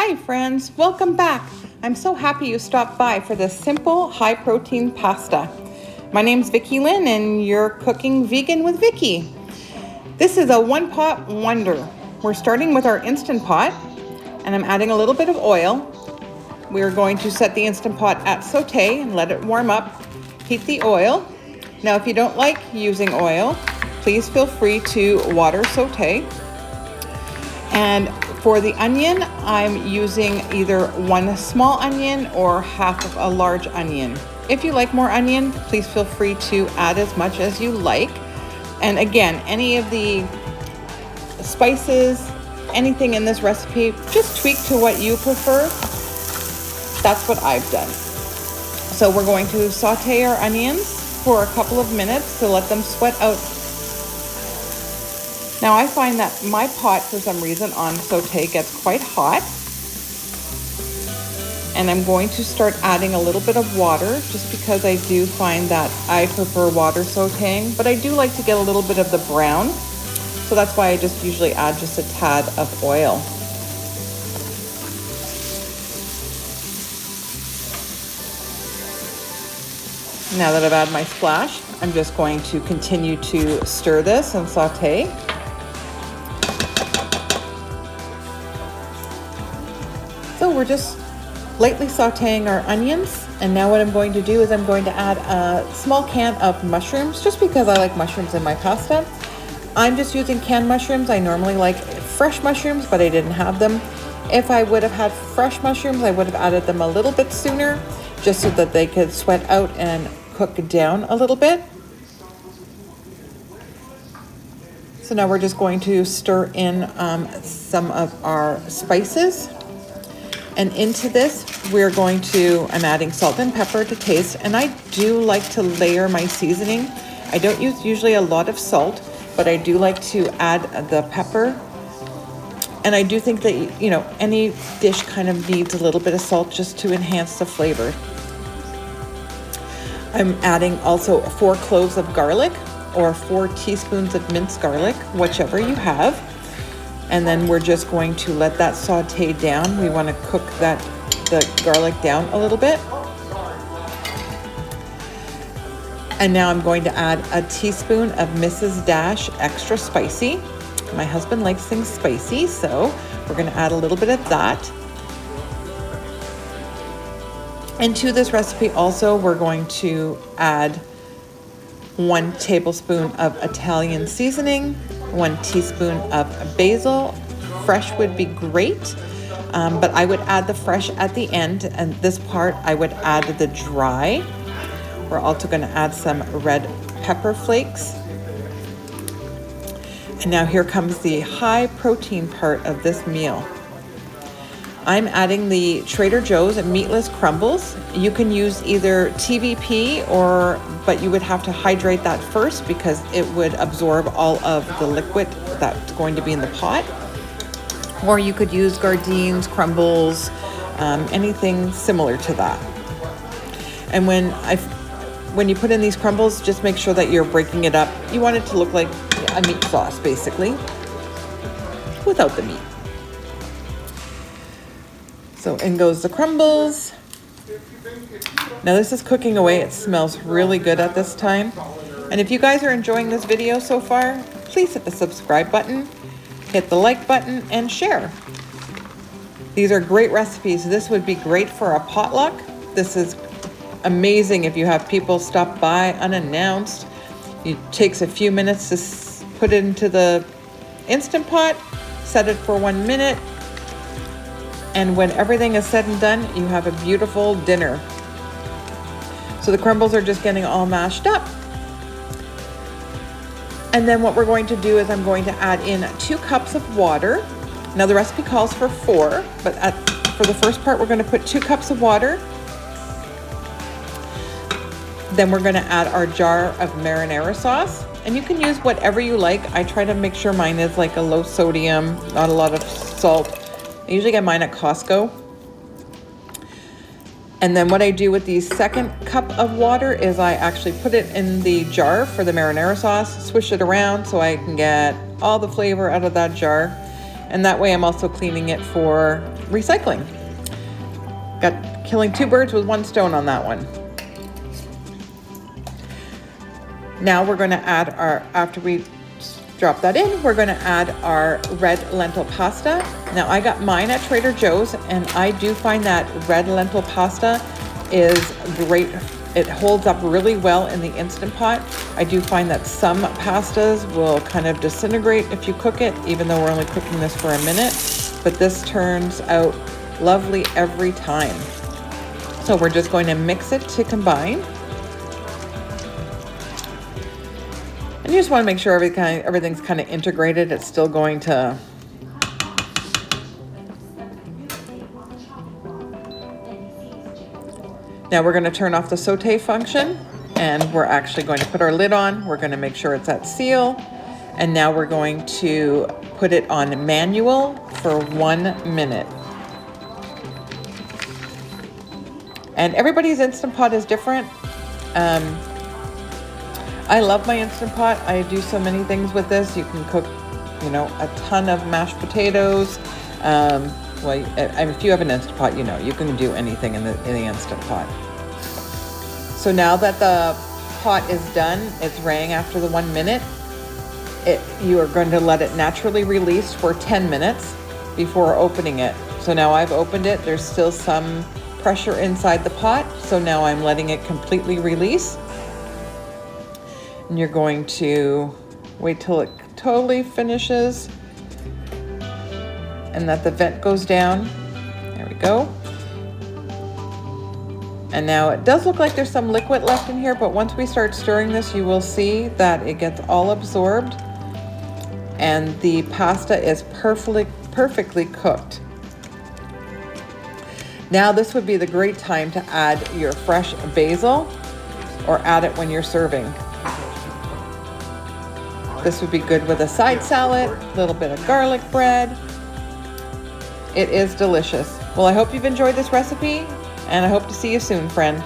Hi friends, welcome back. I'm so happy you stopped by for this simple high protein pasta. My name's Vicki-Lynne and you're cooking vegan with Vicki. This is a one pot wonder. We're starting with our Instant Pot and I'm adding a little bit of oil. We're going to set the Instant Pot at sauté and let it warm up. Heat the oil. Now if you don't like using oil, please feel free to water sauté. And for the onion, I'm using either one small onion or half of a large onion. If you like more onion, please feel free to add as much as you like. And again, any of the spices, anything in this recipe, just tweak to what you prefer. That's what I've done. So we're going to saute our onions for a couple of minutes to let them sweat out. Now I find that my pot for some reason on sauté gets quite hot. And I'm going to start adding a little bit of water just because I do find that I prefer water sautéing, but I do like to get a little bit of the brown. So that's why I just usually add just a tad of oil. Now that I've added my splash, I'm just going to continue to stir this and saute. So we're just lightly sauteing our onions, and now what I'm going to do is I'm going to add a small can of mushrooms just because I like mushrooms in my pasta. I'm just using canned mushrooms. I normally like fresh mushrooms, but I didn't have them. If I would have had fresh mushrooms, I would have added them a little bit sooner just so that they could sweat out and cook down a little bit. So now we're just going to stir in some of our spices. And into this, I'm adding salt and pepper to taste. And I do like to layer my seasoning. I don't use usually a lot of salt, but I do like to add the pepper. And I do think that, you know, any dish kind of needs a little bit of salt just to enhance the flavor. I'm adding also 4 cloves of garlic or 4 teaspoons of minced garlic, whichever you have. And then we're just going to let that saute down. We want to cook the garlic down a little bit. And now I'm going to add a teaspoon of Mrs. Dash extra spicy. My husband likes things spicy, so we're going to add a little bit of that. And to this recipe also, we're going to add 1 tablespoon of Italian seasoning, 1 teaspoon of basil. Fresh would be great, but I would add the fresh at the end, and this part I would add the dry. We're also going to add some red pepper flakes. And now here comes the high protein part of this meal. I'm adding the Trader Joes Meatless crumbles. You can use either TBP but you would have to hydrate that first because it would absorb all of the liquid that's going to be in the pot. Or you could use Gardine's crumbles, anything similar to that. And when you put in these crumbles, just make sure that you're breaking it up. You want it to look like a meat sauce, basically, without the meat. So in goes the crumbles. Now this is cooking away. It smells really good at this time. And if you guys are enjoying this video so far, please hit the subscribe button, hit the like button, and share. These are great recipes. This would be great for a potluck. This is amazing if you have people stop by unannounced. It takes a few minutes to put it into the Instant Pot, set it for 1 minute, and when everything is said and done, you have a beautiful dinner. So the crumbles are just getting all mashed up. And then what we're going to do is I'm going to add in 2 cups of water. Now the recipe calls for 4, but for the first part, we're going to put 2 cups of water. Then we're going to add our jar of marinara sauce. And you can use whatever you like. I try to make sure mine is like a low sodium, not a lot of salt. I usually get mine at Costco. And then what I do with the second cup of water is I actually put it in the jar for the marinara sauce, swish it around so I can get all the flavor out of that jar. And that way I'm also cleaning it for recycling. Got killing 2 birds with 1 stone on that one. Now we're going to add after we drop that in, we're going to add our red lentil pasta. Now I got mine at Trader Joe's, and I do find that red lentil pasta is great. It holds up really well in the Instant Pot. I do find that some pastas will kind of disintegrate if you cook it, even though we're only cooking this for a minute, but this turns out lovely every time. So we're just going to mix it to combine. And you just want to make sure everything's kind of integrated. It's still going to Now we're going to turn off the sauté function, and we're actually going to put our lid on. We're going to make sure it's at seal. And now we're going to put it on manual for 1 minute. And everybody's Instant Pot is different. I love my Instant Pot. I do so many things with this. You can cook, a ton of mashed potatoes. If you have an Instant Pot, you can do anything in the Instant Pot. So now that the pot is done, it's rang after the 1 minute. You are going to let it naturally release for 10 minutes before opening it. So now I've opened it. There's still some pressure inside the pot. So now I'm letting it completely release. And you're going to wait till it totally finishes and that the vent goes down. There we go. And now it does look like there's some liquid left in here, but once we start stirring this, you will see that it gets all absorbed and the pasta is perfectly cooked. Now this would be the great time to add your fresh basil or add it when you're serving. This would be good with a side salad, a little bit of garlic bread. It is delicious. Well, I hope you've enjoyed this recipe, and I hope to see you soon, friend.